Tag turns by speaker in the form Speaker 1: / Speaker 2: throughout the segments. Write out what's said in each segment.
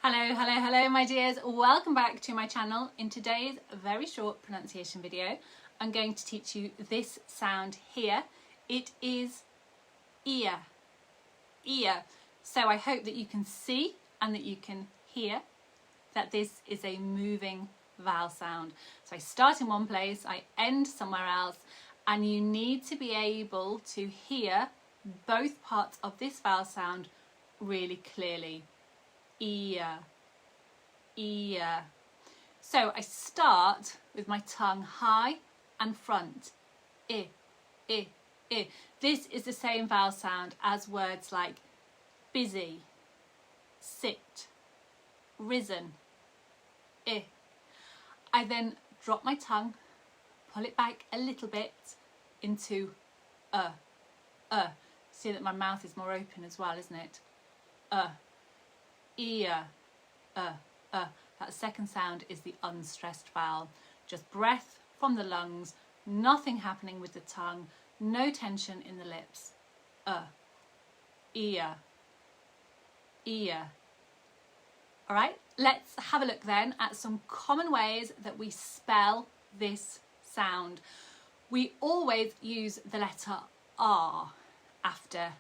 Speaker 1: Hello my dears, welcome back to my channel. In today's very short pronunciation video I'm going to teach you this sound here. It is ear, ear. So I hope that you can see and that you can hear that this is a moving vowel sound. So I start in one place, I end somewhere else, and you need to be able to hear both parts of this vowel sound really clearly. Ear, ear. So I start with my tongue high and front. I, I, I. This is the same vowel sound as words like busy, sit, risen. I. I then drop my tongue, pull it back a little bit into See that my mouth is more open as well, isn't it? Ear, That second sound is the unstressed vowel. Just breath from the lungs, nothing happening with the tongue, no tension in the lips. Ear, ear. All right, let's have a look then at some common ways that we spell this sound. We always use the letter R after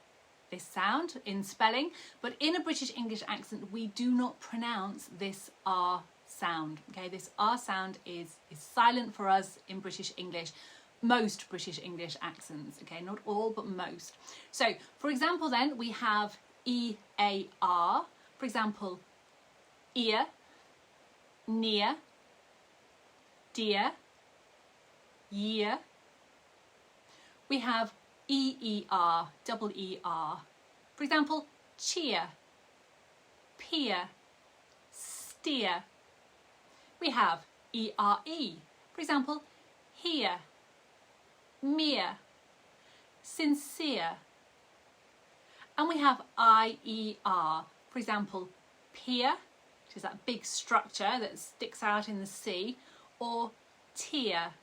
Speaker 1: this sound in spelling, but in a British English accent we do not pronounce this R sound. Okay, this R sound is silent for us in British English, most British English accents. Okay, not all but most. So for example then we have E-A-R, for example ear, near, dear, year. We have E-E-R, double E-R. For example, cheer, peer, steer. We have E-R-E. For example, here, mere, sincere. And we have I-E-R. For example, pier, which is that big structure that sticks out in the sea, or tier,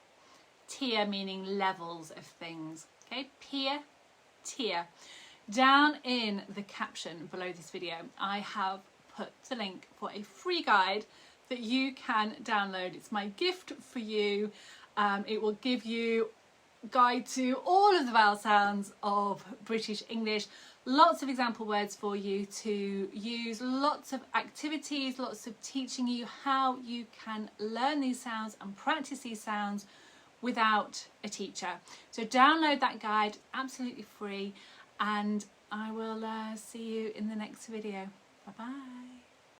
Speaker 1: tier meaning levels of things. Okay, pier, tier. Down in the caption below this video, I have put the link for a free guide that you can download. It's my gift for you. It will give you a guide to all of the vowel sounds of British English, lots of example words for you to use, lots of activities, lots of teaching you how you can learn these sounds and practice these sounds without a teacher. So download that guide, absolutely free, and I will see you in the next video. Bye bye.